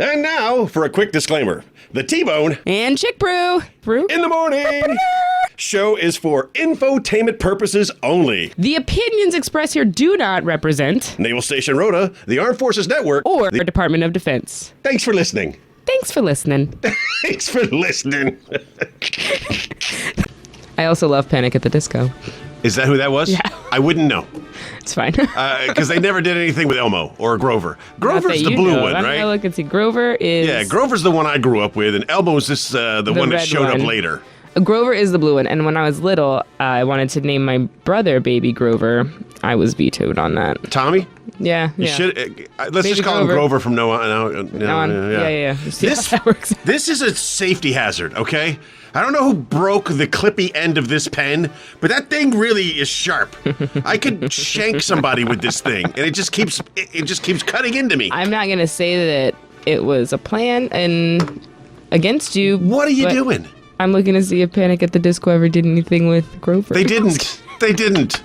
And now for a quick disclaimer. The T-Bone and ChickBrew in the morning show is for infotainment purposes only. The opinions expressed here do not represent Naval Station Rota, the Armed Forces Network, or the Department of Defense. Thanks for listening. Thanks for listening. Thanks for listening. I also love Panic at the Disco. Is that who that was? Yeah. I wouldn't know. It's fine. Because they never did anything with Elmo or Grover. Grover's the blue one, right? Look and see. Grover is... Yeah, Grover's the one I grew up with, and Elmo's the one that showed up later. Grover is the blue one, and when I was little, I wanted to name my brother Baby Grover. I was vetoed on that. Tommy? Yeah. Let's Baby just call him Grover from now on. Yeah. See how that works. This is a safety hazard, okay? I don't know who broke the clippy end of this pen, but that thing really is sharp. I could shank somebody with this thing, and it just keeps cutting into me. I'm not gonna say that it was a plan and against you. What are you doing? I'm looking to see if Panic at the Disco ever did anything with Grover. They didn't. They didn't.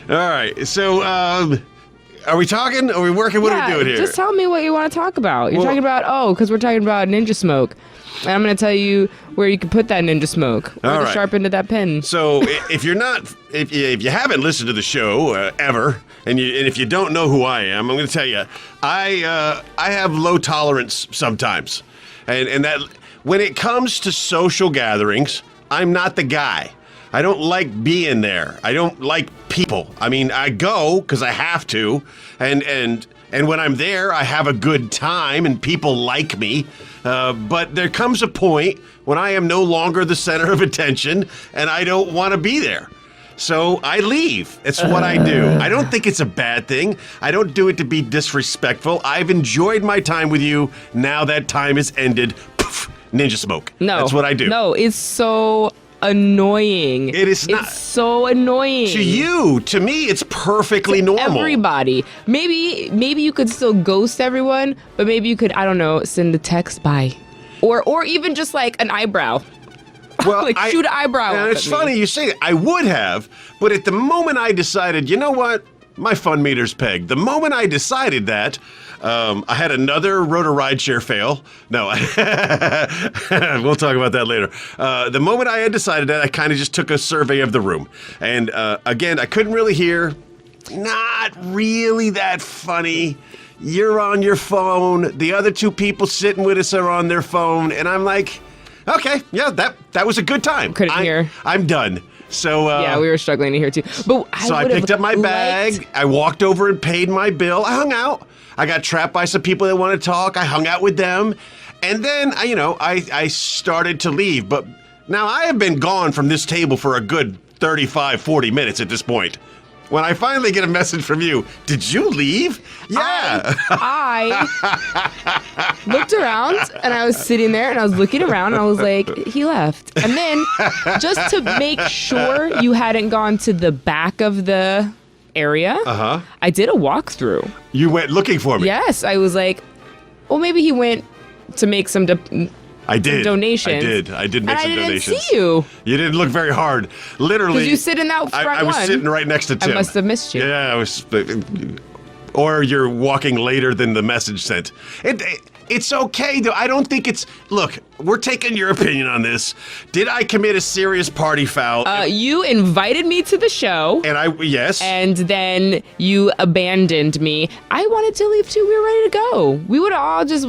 All right. So, are we talking? Are we working? What are we doing here? Just tell me what you want to talk about. You're talking about, because we're talking about Ninja Smoke. And I'm going to tell you where you can put that Ninja Smoke. Or the sharp end of that pen. So if you haven't listened to the show ever, and if you don't know who I am, I'm going to tell you, I have low tolerance sometimes. And that when it comes to social gatherings, I'm not the guy. I don't like being there. I don't like people. I mean, I go because I have to, and when I'm there, I have a good time and people like me. But there comes a point when I am no longer the center of attention and I don't want to be there. So I leave. It's what I do. I don't think it's a bad thing. I don't do it to be disrespectful. I've enjoyed my time with you. Now that time is ended. Poof, Ninja Smoke. No. That's what I do. No, it's so annoying. It is not. It's so annoying. To you, to me, it's perfectly normal. Everybody. Maybe you could still ghost everyone, but maybe you could, I don't know, send a text by. Or even just like an eyebrow. Well, shoot an eyebrow. And it's funny you say that. I would have, but at the moment I decided, you know what? My fun meter's pegged. The moment I decided that, I had another Rota Rideshare fail. No, we'll talk about that later. The moment I had decided that, I kind of just took a survey of the room. And again, I couldn't really hear. Not really that funny. You're on your phone. The other two people sitting with us are on their phone. And I'm like, okay, yeah, that was a good time. Couldn't hear. I'm done. So yeah, we were struggling to hear too. But I picked up my bag. I walked over and paid my bill. I hung out. I got trapped by some people that want to talk. I hung out with them, and then I started to leave. But now I have been gone from this table for a good 35-40 minutes at this point. When I finally get a message from you, did you leave? Yeah. I looked around and I was sitting there and I was looking around and I was like, he left. And then just to make sure you hadn't gone to the back of the area, I did a walkthrough. You went looking for me? Yes. I was like, well, maybe he went to make some donations. I did make some donations. I didn't see you. You didn't look very hard. Literally. Because you sit in that front I was sitting right next to Tim. I must have missed you. Yeah, I was. Or you're walking later than the message sent. It's okay, though. I don't think it's... Look, we're taking your opinion on this. Did I commit a serious party foul? You invited me to the show. And yes. And then you abandoned me. I wanted to leave too. We were ready to go.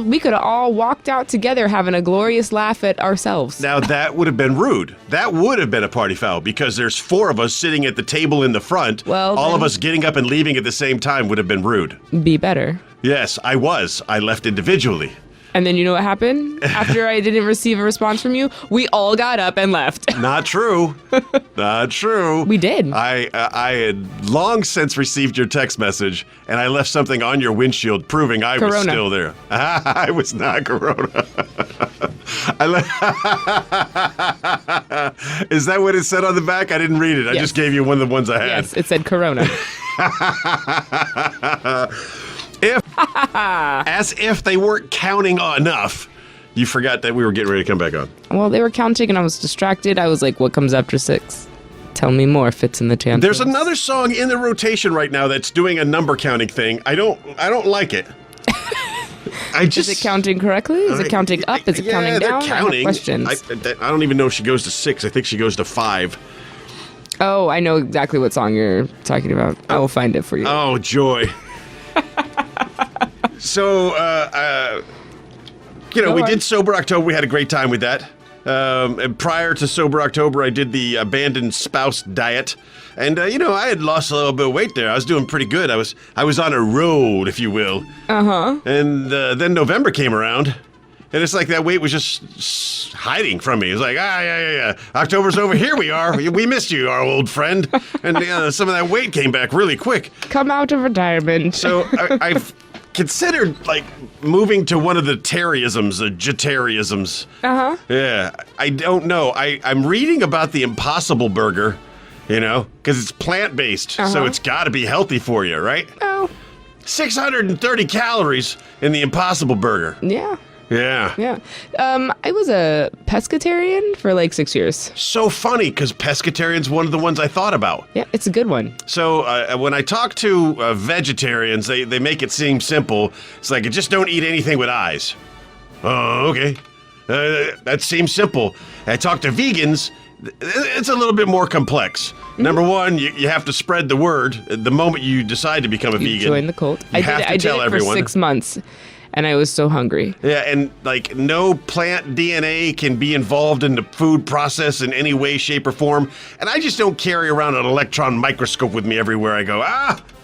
We could have all walked out together having a glorious laugh at ourselves. Now, that would have been rude. That would have been a party foul because there's 4 of us sitting at the table in the front. Well, all of us getting up and leaving at the same time would have been rude. Be better. Yes, I was. I left individually. And then you know what happened? After I didn't receive a response from you, we all got up and left. Not true. Not true. We did. I had long since received your text message, and I left something on your windshield proving I was still there. I was not Corona. Is that what it said on the back? I didn't read it. I just gave you one of the ones I had. Yes, it said Corona. As if they weren't counting enough, you forgot that we were getting ready to come back on. Well, they were counting and I was distracted. I was like, what comes after 6? Tell me more, fits in the tantrums. There's another song in the rotation right now that's doing a number counting thing. I don't like it. Is it counting correctly? Is it counting up? Is it counting down? Counting. I have questions. I don't even know if she goes to 6. I think she goes to 5. Oh, I know exactly what song you're talking about. I will find it for you. Oh, joy. So, we did Sober October. We had a great time with that. And prior to Sober October, I did the abandoned spouse diet. And, I had lost a little bit of weight there. I was doing pretty good. I was on a road, if you will. Uh-huh. And then November came around. And it's like that weight was just hiding from me. It was like, yeah. October's over. Here we are. We missed you, our old friend. And some of that weight came back really quick. Come out of retirement. So I've considered, moving to one of the Terryisms, the Jataryisms. Uh-huh. Yeah. I don't know. I'm reading about the Impossible Burger, because it's plant-based. So it's got to be healthy for you, right? Oh. 630 calories in the Impossible Burger. Yeah. Yeah. I was a pescatarian for 6 years. So funny, because pescatarian's one of the ones I thought about. Yeah, it's a good one. So when I talk to vegetarians, they make it seem simple. It's like, just don't eat anything with eyes. Oh, okay. That seems simple. I talk to vegans, it's a little bit more complex. Mm-hmm. Number one, you have to spread the word. The moment you decide to become a vegan. Join the cult. I did it for 6 months. And I was so hungry. Yeah, and no plant DNA can be involved in the food process in any way, shape, or form. And I just don't carry around an electron microscope with me everywhere I go.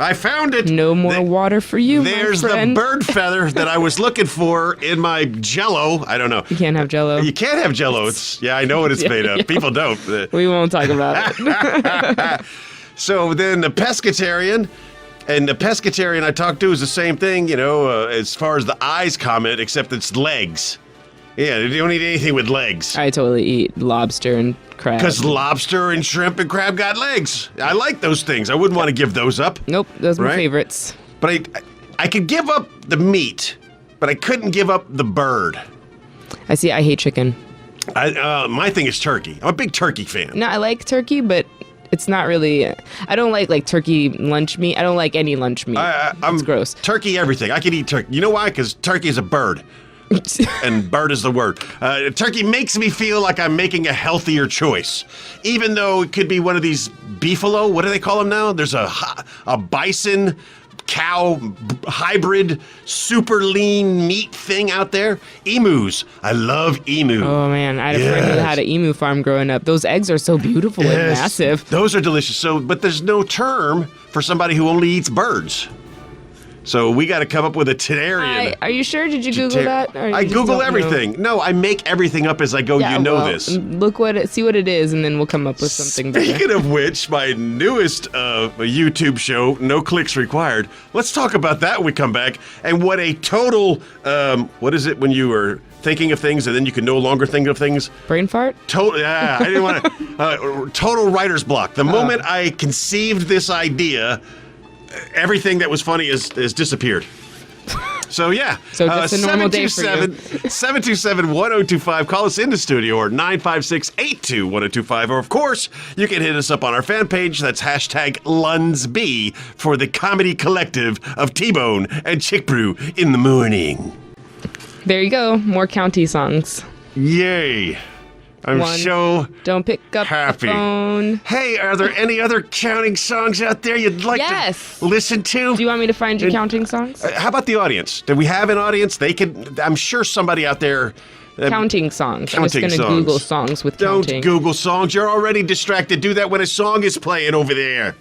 I found it. No more water for you, There's my friend. the bird feather that I was looking for in my Jell-O. I don't know. You can't have Jell-O. You can't have Jell-O. I know what it's made of. People don't. We won't talk about it. So then the pescatarian. And the pescatarian I talked to is the same thing, as far as the eyes comment, except it's legs. Yeah, you don't eat anything with legs. I totally eat lobster and crab. Because lobster and shrimp and crab got legs. I like those things. I wouldn't want to give those up. Nope, those are my favorites. But I could give up the meat, but I couldn't give up the bird. I hate chicken. My thing is turkey. I'm a big turkey fan. No, I like turkey, but it's not really. I don't like turkey lunch meat. I don't like any lunch meat. It's gross. Turkey, everything. I can eat turkey. You know why? Because turkey is a bird. And bird is the word. Turkey makes me feel like I'm making a healthier choice. Even though it could be one of these beefalo. What do they call them now? There's a bison cow hybrid super lean meat thing out there. Emus. I love emu. Oh man, I had a friend who had an emu farm growing up. Those eggs are so beautiful and massive. Those are delicious. But there's no term for somebody who only eats birds. So we got to come up with a Terrarian. Are you sure? Did you Google that? I Google everything. No, I make everything up as I go. Yeah, this. See what it is, and then we'll come up with something better. Speaking of which, my newest YouTube show, No Clicks Required. Let's talk about that when we come back. And what a total, what is it when you are thinking of things and then you can no longer think of things? Brain fart? I didn't want to. Total writer's block. The moment I conceived this idea, everything that was funny has disappeared. So, yeah. So just a normal day for you. 727-1025. Call us in the studio or 956-82-1025. Or, of course, you can hit us up on our fan page. That's hashtag LunsB for the comedy collective of T-Bone and ChickBrew in the morning. There you go. More county songs. Yay. I'm so Don't pick up happy. the phone. Hey, are there any other counting songs out there you'd like to listen to? Do you want me to find you counting songs? How about the audience? Do we have an audience? I'm sure somebody out there. Counting songs. I'm just going to Google songs with counting. Don't Google songs. You're already distracted. Do that when a song is playing over there.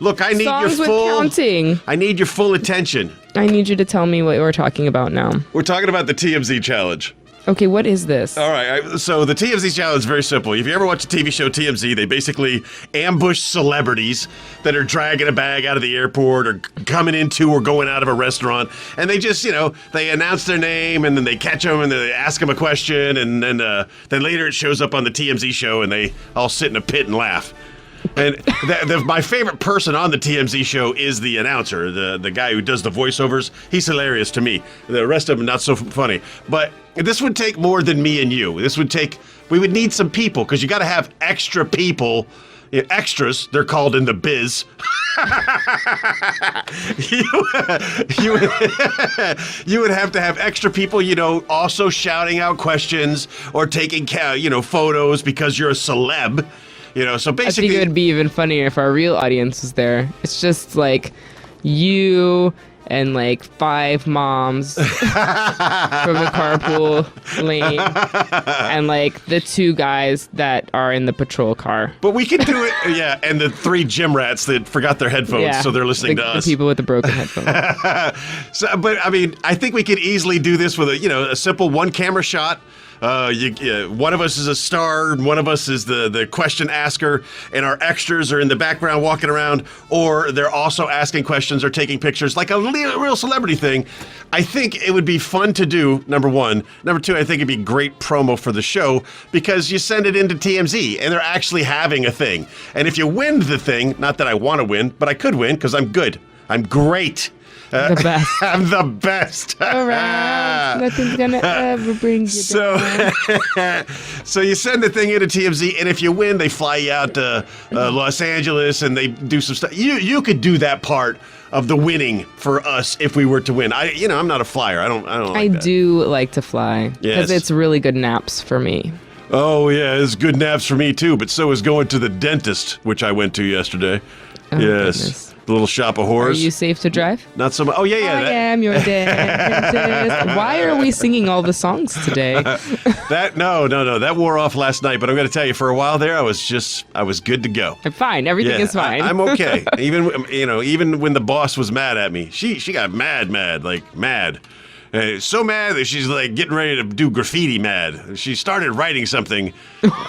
Look, I need songs with counting. I need your full attention. I need you to tell me what we're talking about now. We're talking about the TMZ challenge. Okay, what is this? All right, so the TMZ challenge is very simple. If you ever watch the TV show TMZ, they basically ambush celebrities that are dragging a bag out of the airport or coming into or going out of a restaurant, and they just, they announce their name and then they catch them and they ask them a question, and then later it shows up on the TMZ show and they all sit in a pit and laugh. And my favorite person on the TMZ show is the announcer, the guy who does the voiceovers. He's hilarious to me. The rest of them not so funny. But this would take more than me and you. We would need some people, because you got to have extra people extras, they're called in the biz. you would have to have extra people, also shouting out questions or taking, photos because you're a celeb. So basically, I think it would be even funnier if our real audience was there. It's just like you and like 5 moms from the carpool lane and like the 2 guys that are in the patrol car. But we could do it, yeah, and the 3 gym rats that forgot their headphones, so they're listening to us. The people with the broken headphones. But I mean, I think we could easily do this with a simple 1-camera shot. One of us is a star, and one of us is the question asker, and our extras are in the background walking around, or they're also asking questions or taking pictures, like a real celebrity thing. I think it would be fun to do, number 1. Number 2, I think it'd be great promo for the show because you send it into TMZ, and they're actually having a thing. And if you win the thing, not that I want to win, but I could win because I'm good. I'm great. The best. I'm the best. Around. Nothing's gonna ever bring you down. So you send the thing into TMZ, and if you win, they fly you out to Los Angeles, and they do some stuff. You could do that part of the winning for us if we were to win. I'm not a flyer. I don't like I that. do like to fly because Yes. it's really good naps for me. Oh yeah, it's good naps for me too. But so is going to the dentist, which I went to yesterday. Oh, Yes. goodness. The little shop of Are horrors. you safe to drive? Not so much. Oh yeah. I am your dentist. Why are we singing all the songs today? No. That wore off last night. But I'm going to tell you, for a while there, I was good to go. I'm fine. Everything is fine. I'm okay. Even when the boss was mad at me, she got mad, like mad. So mad that she's like getting ready to do graffiti mad. She started writing something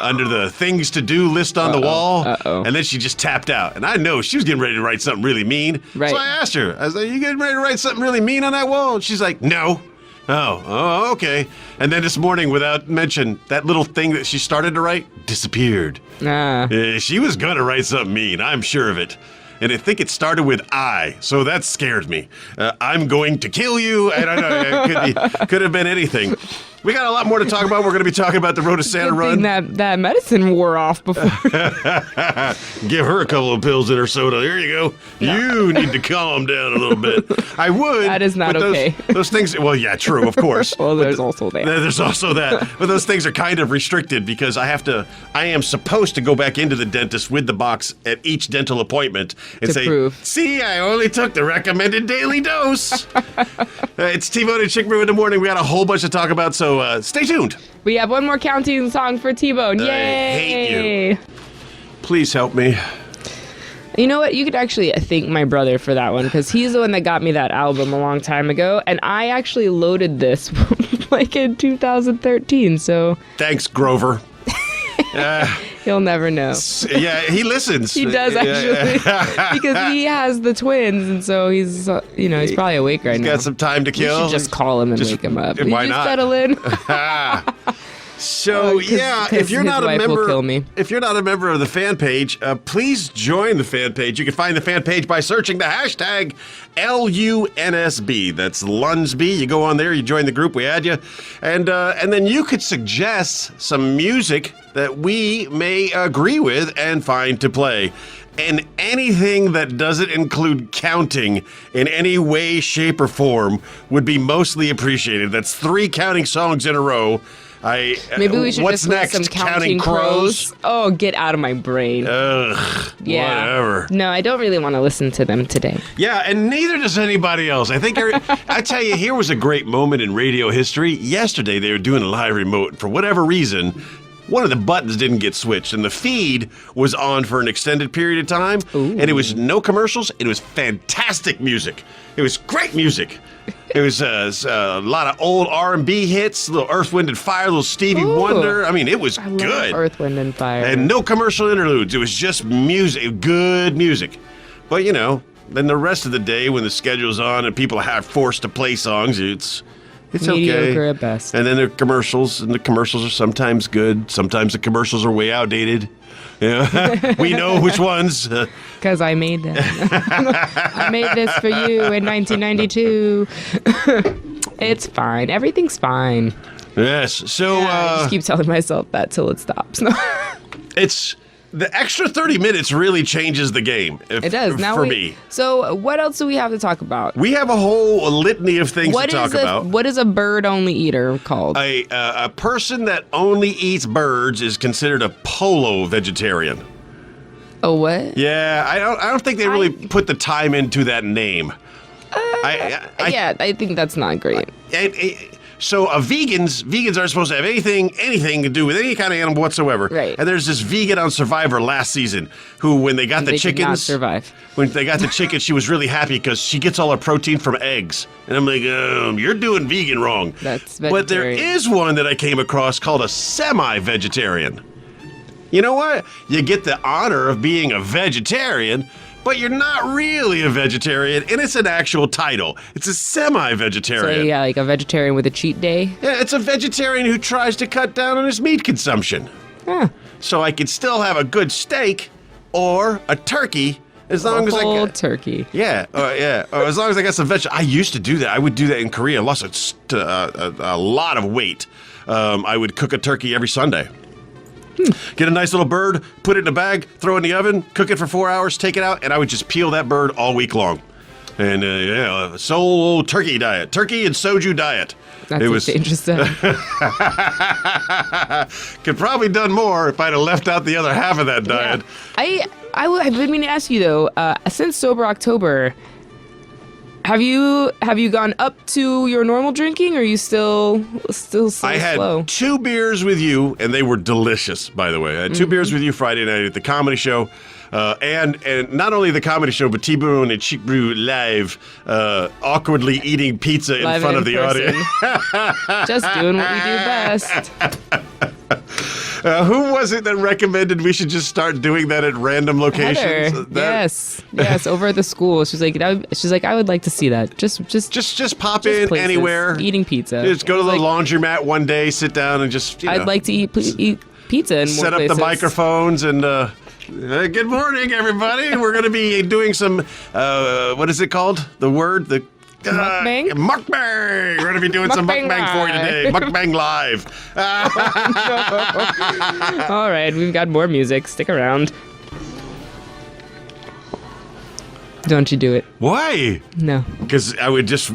under the things to do list on the wall, and then she just tapped out. And I know she was getting ready to write something really mean. Right. So I asked her, I was like, you getting ready to write something really mean on that wall? And she's like, no. Oh, okay. And then this morning, without mention, that little thing that she started to write disappeared. She was going to write something mean, I'm sure of it. And I think it started with I, so that scared me. I'm going to kill you. I don't know. Could have been anything. We got a lot more to talk about. We're going to be talking about the Road to Santa Good run. thing that medicine wore off before. Give her a couple of pills in her soda. Here you go. You need to calm down a little bit. I would. That is not but okay. Those things, well, yeah, true, of course. Well, there's also that. There's also that. But those things are kind of restricted because I am supposed to go back into the dentist with the box at each dental appointment and To say, prove. see, I only took the recommended daily dose. It's T-Bone and ChickBrew in the morning. We got a whole bunch to talk about, so stay tuned. We have one more counting song for T-Bone. Yay! I hate you. Please help me. You know what? You could actually thank my brother for that one because he's the one that got me that album a long time ago, and I actually loaded this like in 2013. So Thanks, Grover. he'll never know. Yeah, he listens. He does actually because he has the twins, and so he's he's probably awake right now. Got some time to We kill. should just call him and wake him up. Why you not? Settle in. So 'cause if you're his not a wife will member, kill me. if you're not a member of the fan page, please join the fan page. You can find the fan page by searching the hashtag LUNSB. That's Lunsby. You go on there, you join the group, we add you, and then you could suggest some music that we may agree with and find to play. And anything that doesn't include counting in any way, shape, or form would be mostly appreciated. That's 3 counting songs in a row. Maybe we should what's just next? some counting crows. Oh, get out of my brain. Ugh, Yeah. whatever. No, I don't really want to listen to them today. Yeah, and neither does anybody else. I think I tell you, here was a great moment in radio history. Yesterday, they were doing a live remote. For whatever reason, one of the buttons didn't get switched, and the feed was on for an extended period of time, and it was no commercials. It was fantastic music. It was great music. It was a lot of old R&B hits, little Earth, Wind, and Fire, little Stevie Wonder. I mean, it was I love good. Earth, Wind, and Fire. And no commercial interludes. It was just music, good music. But, then the rest of the day when the schedule's on and people are forced to play songs, it's mediocre okay. at best. And then there are commercials, and the commercials are sometimes good. Sometimes the commercials are way outdated. Yeah, we know which ones. Because I made them. I made this for you in 1992. It's fine. Everything's fine. Yes. So I just keep telling myself that till it stops. it's the extra 30 minutes really changes the game. It does. Now for me. So what else do we have to talk about? We have a whole litany of things to talk about. What is a bird-only eater called? A person that only eats birds is considered a polo vegetarian. Oh, what? Yeah, I don't think they really put the time into that name. I think that's not great. So vegans aren't supposed to have anything to do with any kind of animal whatsoever. Right. And there's this vegan on Survivor last season who, when they got the They chickens, could not survive. when they got the chicken, she was really happy because she gets all her protein from eggs. And I'm like, you're doing vegan wrong. That's But there vegetarian. is one that I came across called a semi-vegetarian. You know what? You get the honor of being a vegetarian, but you're not really a vegetarian, and it's an actual title. It's a So semi-vegetarian. yeah, like a vegetarian with a cheat day. Yeah, it's a vegetarian who tries to cut down on his meat consumption. Huh. So I could still have a good steak or a turkey as long as I Whole get... turkey. Yeah, or as long as I got some vegetables. I used to do that. I would do that in Korea. I lost a lot of weight. I would cook a turkey every Sunday. Get a nice little bird, put it in a bag, throw it in the oven, cook it for 4 hours, take it out, and I would just peel that bird all week long. And soul turkey diet, turkey and soju diet. That's dangerous stuff. Could probably done more if I'd have left out the other half of that diet. I've been meaning to ask you though. Since Sober October, have you gone up to your normal drinking, or are you still so I had slow? 2 beers with you, and they were delicious, by the way. I had 2 beers with you Friday night at the comedy show. And not only the comedy show, but T-Bone and ChickBrew live, awkwardly eating pizza in Live front and of the in audience. Just doing what we do best. Who was it that recommended we should just start doing that at random locations? Heather, yes, over at the school. She's like, I would like to see that. Just pop just in places, anywhere. eating pizza. Just go to the Like, laundromat one day, sit down, and just I'd like to eat pizza in more set up places. the microphones and. Good morning, everybody. We're going to be doing some. What is it called? The word the. Mukbang? Mukbang! We're going to be doing some Mukbang mukbang for you today. live. Mukbang live. All right, we've got more music. Stick around. Don't you do it? Why? No. Because I would just.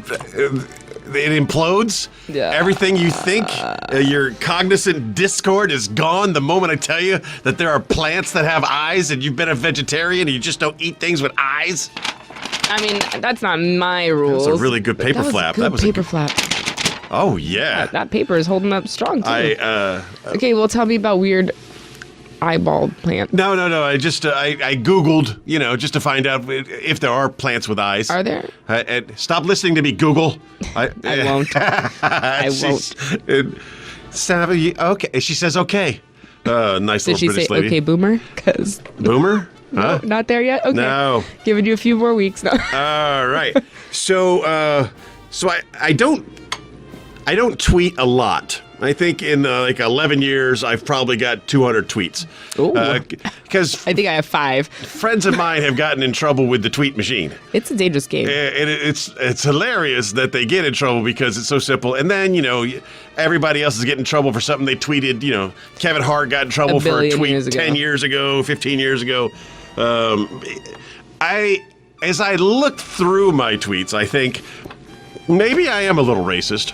It implodes. Yeah. Everything you think, your cognizant discord is gone the moment I tell you that there are plants that have eyes and you've been a vegetarian and you just don't eat things with eyes. I mean, that's not my rules. That was a really good paper that was flap. A good That was a paper good- flap. Oh, yeah. That paper is holding up strong too. Okay, well, tell me about weird eyeballed plant. No. I just I Googled, just to find out if there are plants with eyes. Are there? Stop listening to me, Google. I won't. I won't. Stop. Okay. She says okay. Nice Did little she British say lady. okay, boomer? Because Boomer? Huh? not there yet. Okay. No. Giving you a few more weeks now. All right. So I don't tweet a lot. I think in 11 years, I've probably got 200 tweets. Ooh. Because I think I have 5. friends of mine have gotten in trouble with the tweet machine. It's a dangerous game. And it's hilarious that they get in trouble because it's so simple. And then, everybody else is getting in trouble for something they tweeted. Kevin Hart got in trouble for a billion tweet years ago. 10 years ago, 15 years ago. As I look through my tweets, I think maybe I am a little racist.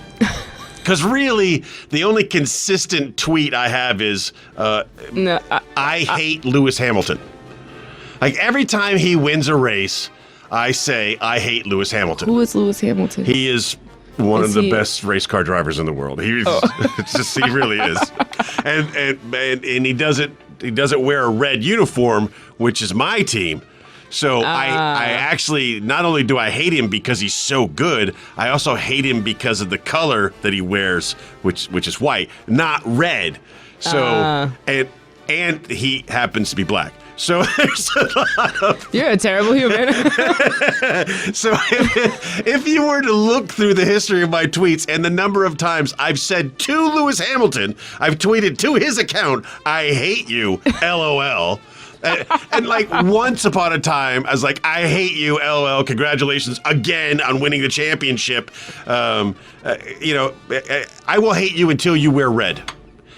Because really, the only consistent tweet I have is, No, I hate Lewis Hamilton. Like, every time he wins a race, I say, I hate Lewis Hamilton. who is Lewis Hamilton? He is one Is of the he- best race car drivers in the world. He really is. And he doesn't wear a red uniform, which is my team. So I actually, not only do I hate him because he's so good, I also hate him because of the color that he wears, which is white, not red. So and he happens to be black. So there's a lot of. You're a terrible human. So if you were to look through the history of my tweets and the number of times I've said to Lewis Hamilton, I've tweeted to his account, I hate you, LOL. And like once upon a time, I was like, I hate you, LOL, congratulations again on winning the championship. I will hate you until you wear red.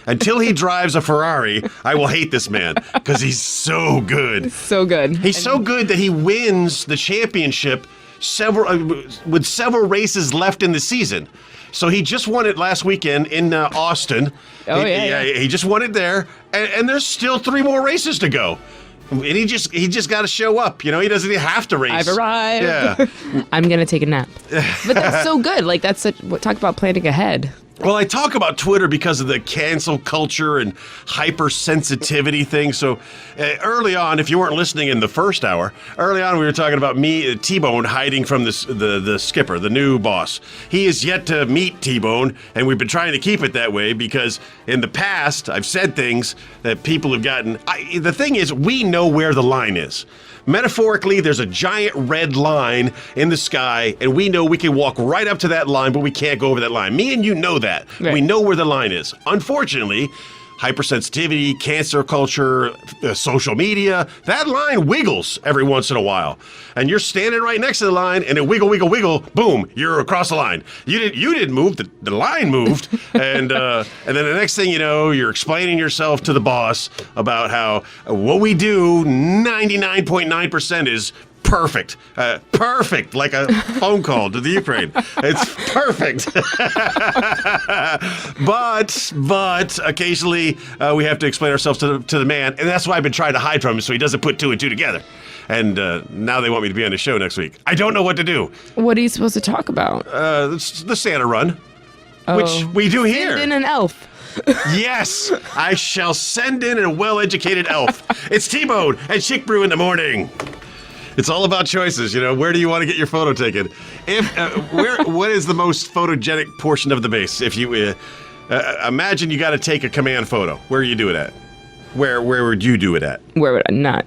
Until he drives a Ferrari, I will hate this man because he's so good. So good. He's so good that he wins the championship with several races left in the season. So he just won it last weekend in Austin. Oh, yeah. He just won it there, and there's still 3 more races to go. And he just got to show up. You know, he doesn't even have to race. I've arrived. Yeah. I'm gonna take a nap. But that's so good. Like talk about planning ahead. Well, I talk about Twitter because of the cancel culture and hypersensitivity thing. So early on, if you weren't listening in the first hour, early on we were talking about me, T-Bone, hiding from the skipper, the new boss. He is yet to meet T-Bone, and we've been trying to keep it that way because in the past I've said things that people have gotten. The thing is, we know where the line is. Metaphorically, there's a giant red line in the sky, and we know we can walk right up to that line, but we can't go over that line. Me and you know that. Right. We know where the line is. Unfortunately, hypersensitivity, cancer culture, social media, that line wiggles every once in a while. And you're standing right next to the line, and it wiggle, wiggle, wiggle, boom, you're across the line. You didn't move, the line moved. And then the next thing you know, you're explaining yourself to the boss about how what we do 99.9% is perfect. Perfect, like a phone call to the Ukraine. It's perfect. but occasionally we have to explain ourselves to the man, and that's why I've been trying to hide from him so he doesn't put 2 and 2 together. And now they want me to be on the show next week. I don't know what to do. What are you supposed to talk about? The Santa run, which we do here. Send in an elf. Yes, I shall send in a well-educated elf. It's T-Bone and ChickBrew in the morning. It's all about choices, you know. Where do you want to get your photo taken? What is the most photogenic portion of the base? If you imagine you got to take a command photo, where do you do it at? Where would you do it at? Where would I not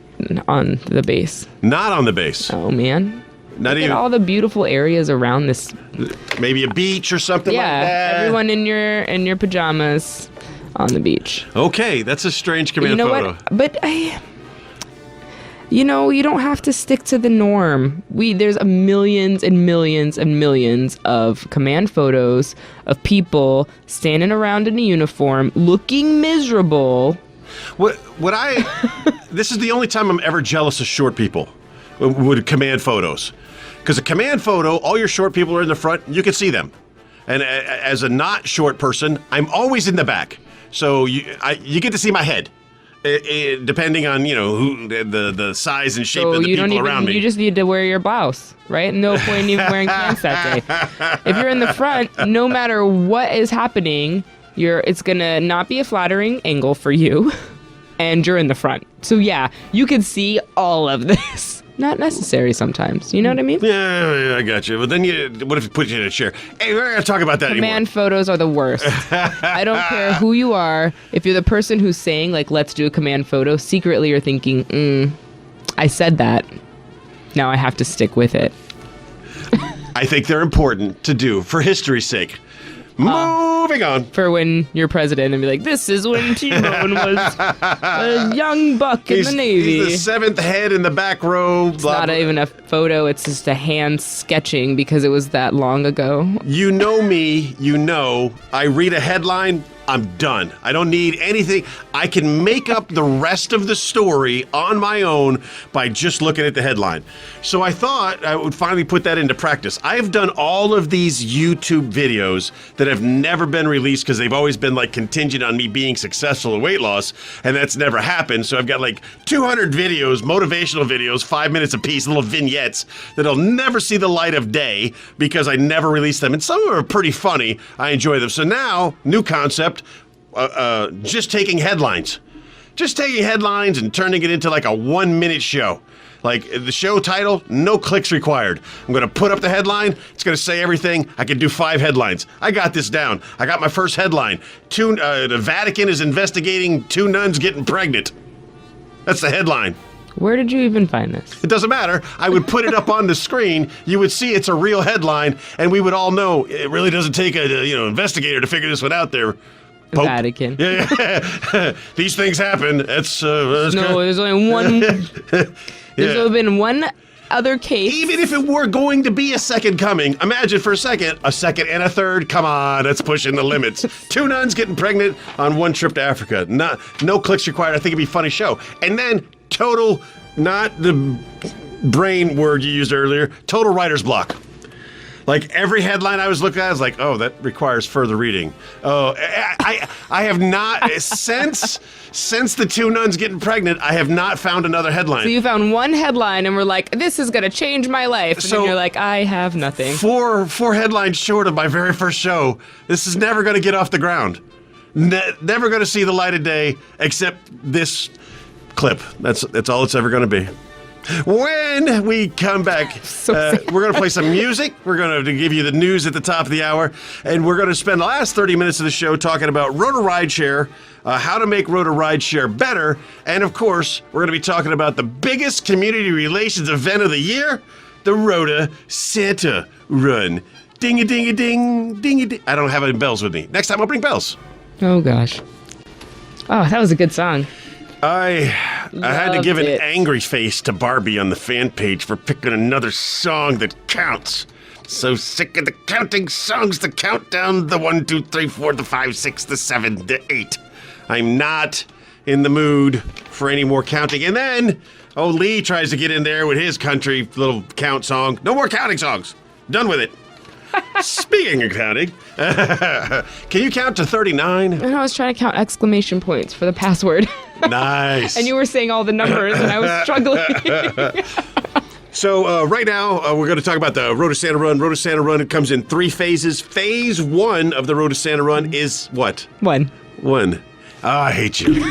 on the base? Not on the base. Oh man. Not Look even at all the beautiful areas around this. Maybe a beach or something like that. Yeah, everyone in your pajamas on the beach. Okay, that's a strange command photo. What? But you don't have to stick to the norm. There's millions and millions and millions of command photos of people standing around in a uniform, looking miserable. This is the only time I'm ever jealous of short people with command photos. Because a command photo, all your short people are in the front, you can see them. And as a not short person, I'm always in the back. So you get to see my head. Depending on who the size and shape of the people around me. You just need to wear your blouse, right? No point in even wearing pants that day. If you're in the front, no matter what is happening, it's gonna not be a flattering angle for you, and you're in the front. So yeah, you can see all of this. Not necessary sometimes. You know what I mean? Yeah, I got you. But then what if it puts you in a chair? Hey, we're not going to talk about that anymore. Command photos are the worst. I don't care who you are. If you're the person who's saying, like, let's do a command photo, secretly you're thinking, I said that. Now I have to stick with it. I think they're important to do for history's sake. Moving on. For when you're president and be like, this is when T-Bone was a young buck in the Navy. He's the seventh head in the back row. It's not even a photo. It's just a hand sketching because it was that long ago. You know me. You know I read a headline. I'm done. I don't need anything. I can make up the rest of the story on my own by just looking at the headline. So I thought I would finally put that into practice. I've done all of these YouTube videos that have never been released because they've always been like contingent on me being successful in weight loss, and that's never happened. So I've got like 200 videos, motivational videos, 5 minutes apiece, little vignettes that'll never see the light of day because I never released them. And some of them are pretty funny. I enjoy them. So now, new concept. Just taking headlines and turning it into like a 1 minute show. Like the show title, no clicks required. I'm going to put up the headline. It's going to say everything. I can do 5 headlines. I got this down. I got my first headline. The Vatican is investigating 2 nuns getting pregnant. That's the headline. Where did you even find this? It doesn't matter. I would put it up on the screen. You would see it's a real headline, and we would all know it really doesn't take a investigator to figure this one out there. Pope. Vatican. Yeah. These things happen. That's no. There's only one. There's only been one other case. Even if it were going to be a second coming, imagine for a second and a third. Come on, that's pushing the limits. 2 nuns getting pregnant on one trip to Africa. No clicks required. I think it'd be a funny show. And then total, not the brain word you used earlier, total writer's block. Like every headline I was looking at, I was like, oh, that requires further reading. Oh, I have not, since the 2 nuns getting pregnant, I have not found another headline. So you found one headline and were like, this is going to change my life. And then you're like, I have nothing. Four headlines short of my very first show. This is never going to get off the ground. Never going to see the light of day except this clip. That's all it's ever going to be. When we come back, we're going to play some music. We're going to give you the news at the top of the hour. And we're going to spend the last 30 minutes of the show talking about Rota Rideshare, how to make Rota Rideshare better. And, of course, we're going to be talking about the biggest community relations event of the year, the Rota Santa Run. Ding-a-ding-a-ding, ding-a-ding. I don't have any bells with me. Next time I'll bring bells. Oh, gosh. Oh, that was a good song. I had to give an it. angry face to Barbie on the fan page for picking another song that counts. So sick of the counting songs to count down the 1, 2, 3, 4, the 5, 6, the 7, the 8. I'm not in the mood for any more counting. And then, Lee tries to get in there with his country little count song. No more counting songs. Done with it. Speaking of counting, can you count to 39? And I was trying to count exclamation points for the password. Nice. And you were saying all the numbers, and I was struggling. So right now, we're going to talk about the Road to Santa Run. Road to Santa Run, it comes in 3 phases. Phase 1 of the Road to Santa Run is what? 1. 1. Oh, I hate you.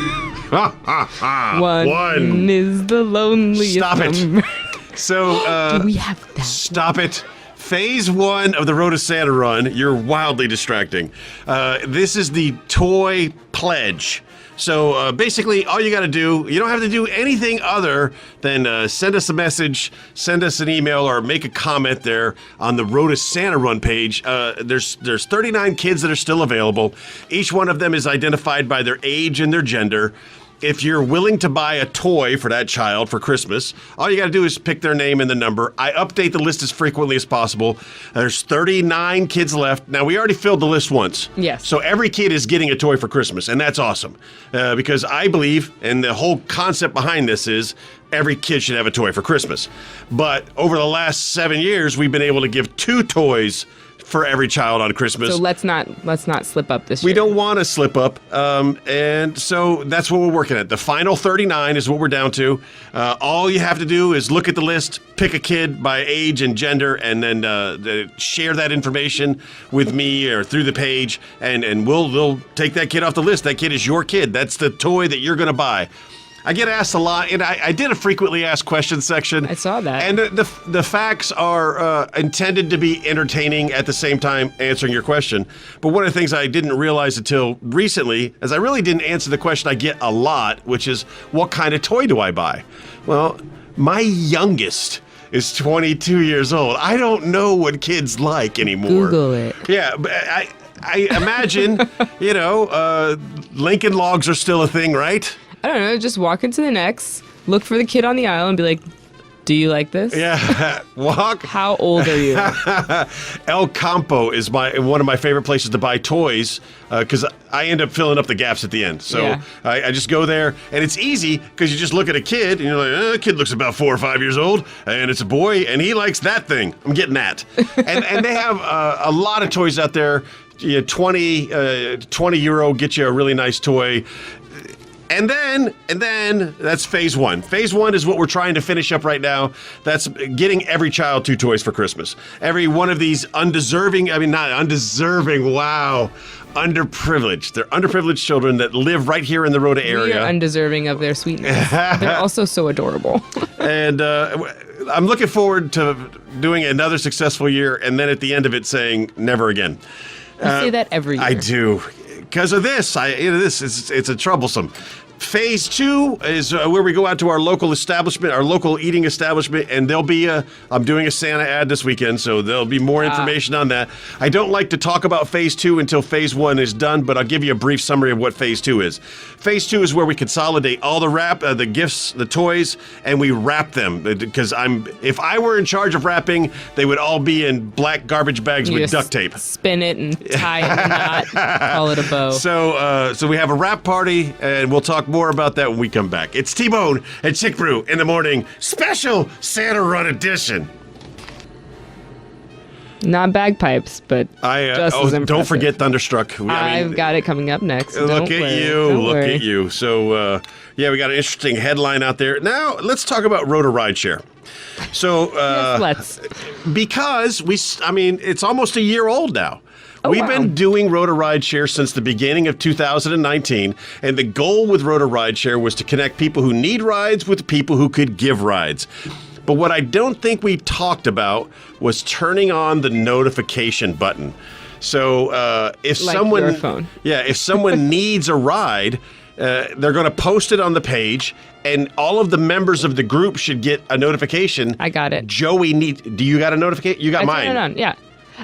One is the loneliest Stop number. it. So, Do we have that? Stop it. Phase 1 of the Road to Santa Run, you're wildly distracting. This is the toy pledge. So basically, all you got to do, you don't have to do anything other than send us a message, send us an email, or make a comment there on the Road to Santa Run page. There's 39 kids that are still available. Each one of them is identified by their age and their gender. If you're willing to buy a toy for that child for Christmas, all you got to do is pick their name and the number. I update the list as frequently as possible. There's 39 kids left. Now, we already filled the list once. Yes. So every kid is getting a toy for Christmas, and that's awesome. Because I believe, and the whole concept behind this is, every kid should have a toy for Christmas. But over the last 7 years, we've been able to give 2 toys for every child on Christmas. So let's not slip up this year. We don't want to slip up, and so that's what we're working at. The final 39 is what we're down to. All you have to do is look at the list, pick a kid by age and gender, and then share that information with me or through the page, and we'll take that kid off the list. That kid is your kid. That's the toy that you're going to buy. I get asked a lot, and I did a frequently asked questions section. I saw that. And the facts are intended to be entertaining at the same time answering your question. But one of the things I didn't realize until recently is I really didn't answer the question I get a lot, which is, what kind of toy do I buy? Well, my youngest is 22 years old. I don't know what kids like anymore. Google it. Yeah, but I imagine, Lincoln Logs are still a thing, right? I don't know, just walk into the Next, look for the kid on the aisle and be like, do you like this? Yeah, walk. How old are you? El Campo is one of my favorite places to buy toys because I end up filling up the gaps at the end. So Yeah. I just go there, and it's easy because you just look at a kid, and you're like, kid looks about 4 or 5 years old, and it's a boy, and he likes that thing. I'm getting that. and they have a lot of toys out there. 20 euro, get you a really nice toy. And then that's phase 1. Phase 1 is what we're trying to finish up right now. That's getting every child 2 toys for Christmas. Every one of these underprivileged. They're underprivileged children that live right here in the Rota We area. are undeserving of their sweetness. They're also so adorable. And I'm looking forward to doing another successful year, and then at the end of it saying, never again. You say that every year. I do. Because of this, it's a troublesome. Phase 2 is where we go out to our local establishment, our local eating establishment, and there'll be I'm doing a Santa ad this weekend, so there'll be more information on that. I don't like to talk about Phase 2 until Phase 1 is done, but I'll give you a brief summary of what Phase 2 is. Phase 2 is where we consolidate all the gifts, the toys, and we wrap them. Because if I were in charge of wrapping, they would all be in black garbage bags with duct tape. Spin it and tie it in a knot, call it a bow. So we have a wrap party, and we'll talk more about that when we come back. It's T-Bone and ChickBrew in the morning, special Santa Run edition. Not bagpipes, but just as impressive. Don't forget Thunderstruck. I've got it coming up next. Look at you. So, we got an interesting headline out there. Now, let's talk about Rideshare. So, yes, let's. Because it's almost a year old now. We've been doing Rideshare since the beginning of 2019, and the goal with Rideshare was to connect people who need rides with people who could give rides. But what I don't think we talked about was turning on the notification button. So if someone needs a ride, they're going to post it on the page, and all of the members of the group should get a notification. I got it. Joey do you got a notification? You got mine. Turn it on, yeah.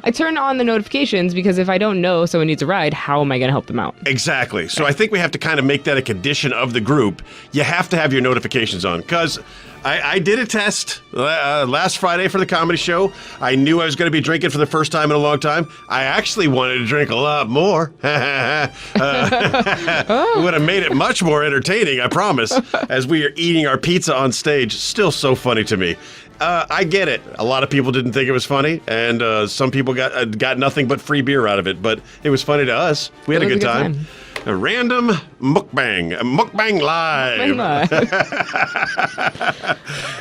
I turn on the notifications because if I don't know someone needs a ride, how am I going to help them out? Exactly. So I think we have to kind of make that a condition of the group. You have to have your notifications on, because I did a test last Friday for the comedy show. I knew I was going to be drinking for the first time in a long time. I actually wanted to drink a lot more. It would have made it much more entertaining, I promise, as we are eating our pizza on stage. Still so funny to me. I get it. A lot of people didn't think it was funny, and some people got nothing but free beer out of it. But it was funny to us. We had a good time. A random mukbang live.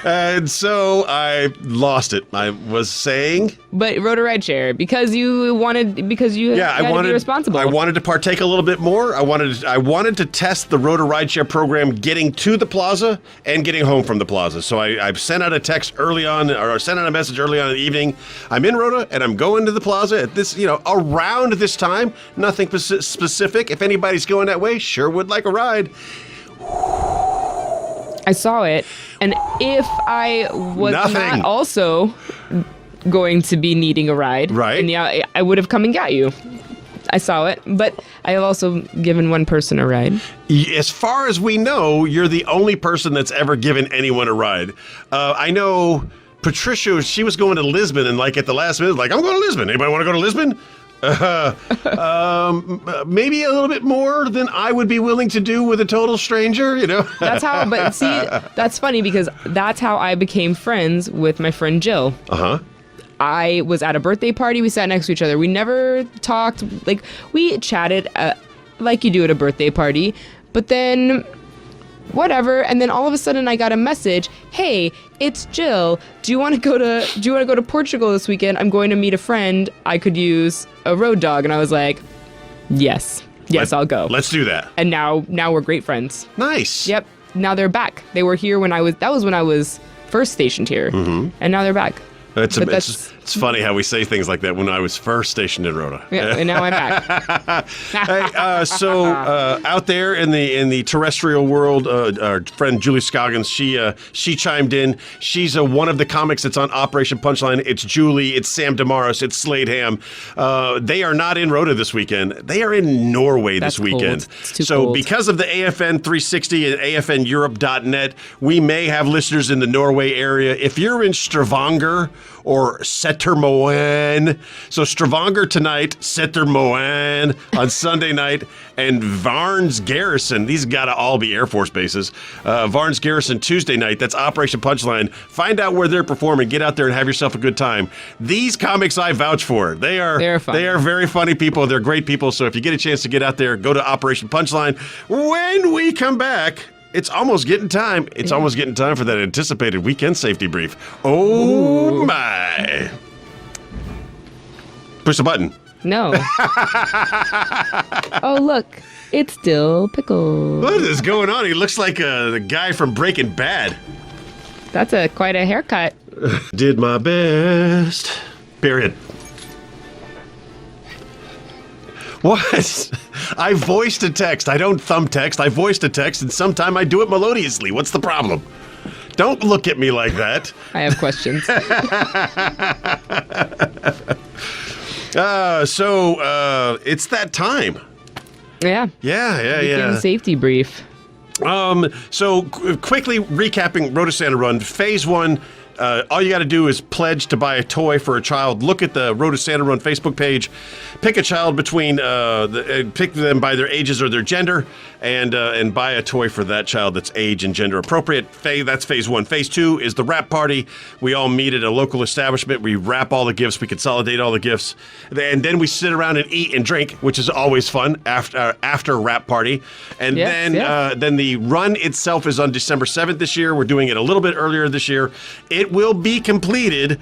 And so I lost it. I was saying, but Rideshare because you had to be responsible. I wanted to partake a little bit more. I wanted to test the Rideshare program, getting to the plaza and getting home from the plaza. So I sent out a text early on, or sent out a message early on in the evening. I'm in Rhoda and I'm going to the plaza at this, around this time. Nothing specific. If anybody's going that way, sure would like a ride. I saw it, and if I was not also going to be needing a ride, right? And I would have come and got you. I saw it, but I have also given one person a ride. As far as we know, you're the only person that's ever given anyone a ride. I know Patricia, she was going to Lisbon, and at the last minute, I'm going to Lisbon. Anybody want to go to Lisbon? Maybe a little bit more than I would be willing to do with a total stranger, That's how, but see, that's funny because that's how I became friends with my friend Jill. Uh-huh. I was at a birthday party. We sat next to each other. We never talked. We chatted like you do at a birthday party, but then whatever. And then all of a sudden I got a message. Hey, it's Jill. Do you want to go to Portugal this weekend? I'm going to meet a friend. I could use a road dog. And I was like, yes, I'll go. Let's do that. And now we're great friends. Nice. Yep. Now they're back. They were here that was when I was first stationed here. Mm-hmm. And now they're back. It's funny how we say things like that. When I was first stationed in Rhoda. Yeah, and now I'm back. So out there in the terrestrial world, our friend Julie Scoggins, she chimed in. She's one of the comics that's on Operation Punchline. It's Julie, it's Sam Damaris, it's Slade Ham. They are not in Rhoda this weekend. They are in Norway this weekend. It's too cold. Because of the AFN 360 and AFNEurope.net, we may have listeners in the Norway area. If you're in Stavanger or Settermoen. So Stavanger tonight, Settermoen on Sunday night, and Varnes Garrison. These got to all be Air Force bases. Varnes Garrison Tuesday night. That's Operation Punchline. Find out where they're performing. Get out there and have yourself a good time. These comics I vouch for. They're funny. They are very funny people. They're great people. So if you get a chance to get out there, go to Operation Punchline. When we come back, it's almost getting time. It's almost getting time for that anticipated weekend safety brief. Oh, my. Push the button. No. Oh, look. It's Dill Pickle. What is going on? He looks like the guy from Breaking Bad. That's quite a haircut. Did my best. Period. What? I voice to text. I don't thumb text. I voice to text, and sometimes I do it melodiously. What's the problem? Don't look at me like that. I have questions. So it's that time. Yeah. Yeah. Safety brief. So quickly recapping Road to Santa Run, Phase 1. All you got to do is pledge to buy a toy for a child. Look at the Road to Santa Run Facebook page. Pick a child between, pick them by their ages or their gender, and buy a toy for that child that's age and gender appropriate. That's Phase 1. Phase 2 is the wrap party. We all meet at a local establishment. We wrap all the gifts. We consolidate all the gifts. And then we sit around and eat and drink, which is always fun after wrap party. And then the run itself is on December 7th this year. We're doing it a little bit earlier this year. It will be completed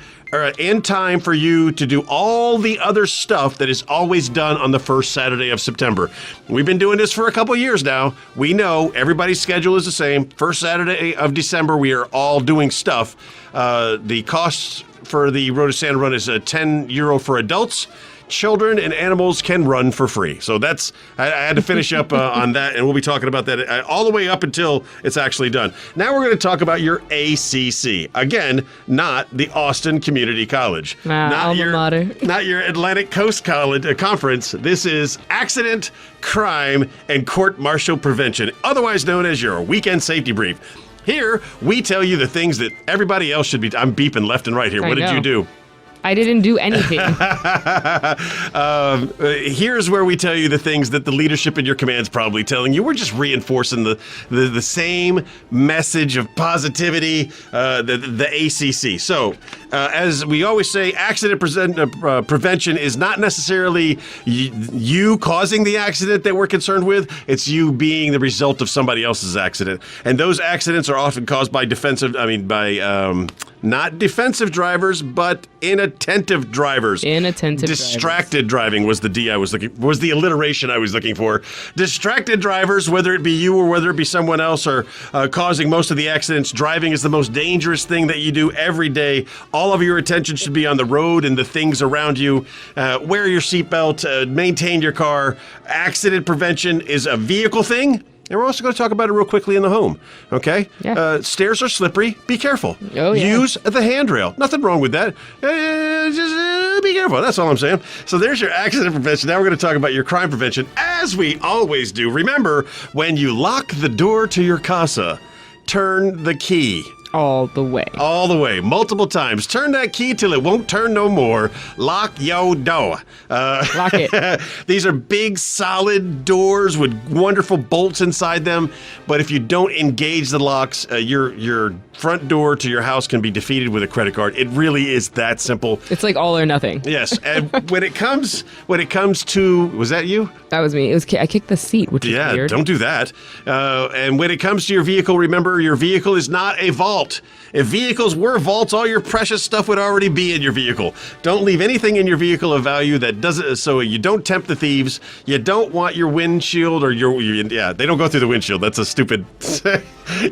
in time for you to do all the other stuff that is always done on the first Saturday of September. We've been doing this for a couple years now. We know everybody's schedule is the same. First Saturday of December, we are all doing stuff. The cost for the Road to Santa Run is €10 for adults. Children and animals can run for free. So that's, I had to finish up on that, and we'll be talking about that all the way up until it's actually done. Now we're going to talk about your ACC. Again, not the Austin Community College. Not your Atlantic Coast College Conference. This is Accident, Crime, and Court Martial Prevention, otherwise known as your weekend safety brief. Here, we tell you the things that everybody else should be. I'm beeping left and right here. What did you do? I didn't do anything. Here's where we tell you the things that the leadership in your command's probably telling you. We're just reinforcing the same message of positivity, the ACC. So, as we always say, accident prevention is not necessarily you causing the accident that we're concerned with. It's you being the result of somebody else's accident. And those accidents are often caused by not defensive drivers, but inattentive drivers. Distracted driving was the was the alliteration I was looking for. Distracted drivers, whether it be you or whether it be someone else, are causing most of the accidents. Driving is the most dangerous thing that you do every day. All of your attention should be on the road and the things around you. Wear your seatbelt, maintain your car. Accident prevention is a vehicle thing. And we're also going to talk about it real quickly in the home, okay? Yeah. Stairs are slippery. Be careful. Oh, yeah. Use the handrail. Nothing wrong with that. Just be careful. That's all I'm saying. So there's your accident prevention. Now we're going to talk about your crime prevention, as we always do. Remember, when you lock the door to your casa, turn the key. All the way. All the way. Multiple times. Turn that key till it won't turn no more. Lock your door. Lock it. These are big, solid doors with wonderful bolts inside them. But if you don't engage the locks, your front door to your house can be defeated with a credit card. It really is that simple. It's like all or nothing. Yes. And when it comes to, was that you? That was me. I kicked the seat, which is weird. Don't do that. And when it comes to your vehicle, remember, your vehicle is not a vault. If vehicles were vaults, all your precious stuff would already be in your vehicle. Don't leave anything in your vehicle of value that doesn't, so you don't tempt the thieves. You don't want your windshield or they don't go through the windshield. That's a stupid,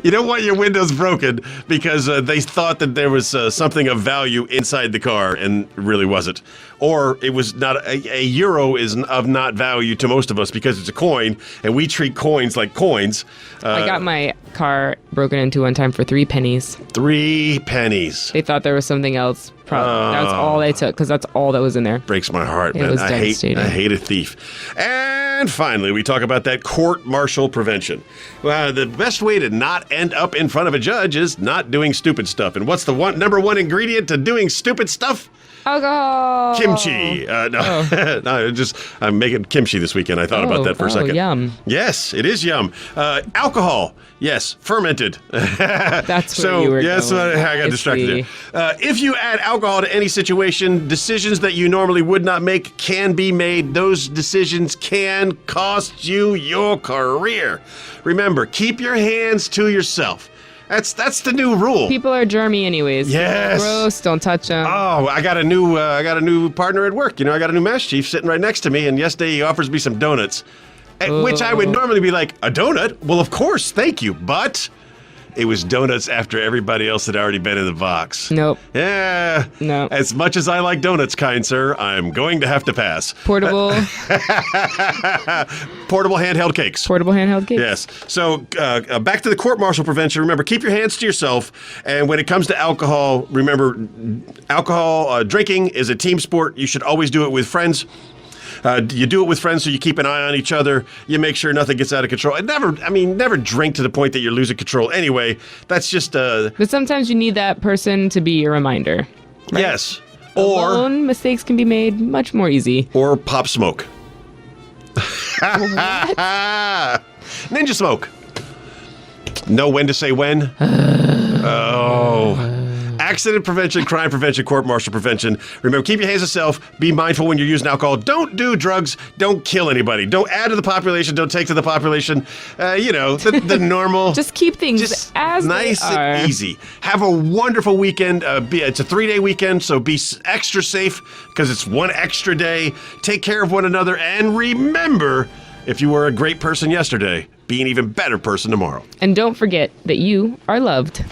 you don't want your windows broken because they thought that there was something of value inside the car and it really wasn't. Or it was not, a euro is of not value to most of us because it's a coin and we treat coins like coins. I got my car broken into one time for 3 pennies. 3 pennies. They thought there was something else. That's all they took because that's all that was in there. Breaks my heart, man. It was devastating. I hate a thief. And finally, we talk about that court-martial prevention. The best way to not end up in front of a judge is not doing stupid stuff. And what's the number one ingredient to doing stupid stuff? Alcohol. Kimchi. No, I'm making kimchi this weekend. I thought about that for a second. Yum. Yes, it is yum. Alcohol. Yes, fermented. That's where you were going. I got distracted there. If you add alcohol to any situation, decisions that you normally would not make can be made. Those decisions can cost you your career. Remember, keep your hands to yourself. That's the new rule. People are germy anyways. Yes. Gross. Don't touch them. Oh, I got a new partner at work. I got a new mass chief sitting right next to me, and yesterday he offers me some donuts, which I would normally be like, a donut? Well, of course, thank you, but it was donuts after everybody else had already been in the box. Nope. Yeah. No. As much as I like donuts, kind sir, I'm going to have to pass. Portable Portable handheld cakes. portable handheld cakes. Yes. So back to the court-martial prevention. Remember, keep your hands to yourself. And when it comes to alcohol, remember, alcohol drinking is a team sport. You should always do it with friends. You do it with friends, so you keep an eye on each other. You make sure nothing gets out of control. And never drink to the point that you're losing control. Anyway, that's just But sometimes you need that person to be your reminder. Right? Yes. Alone, mistakes can be made much more easy. Or pop smoke. Ninja smoke. Know when to say when? Accident prevention, crime prevention, court-martial prevention. Remember, keep your hands to yourself. Be mindful when you're using alcohol. Don't do drugs. Don't kill anybody. Don't add to the population. Don't take to the population. The normal. Just keep things as nice they are. and easy. Have a wonderful weekend. It's a 3-day weekend, so be extra safe because it's one extra day. Take care of one another. And remember, if you were a great person yesterday, be an even better person tomorrow. And don't forget that you are loved.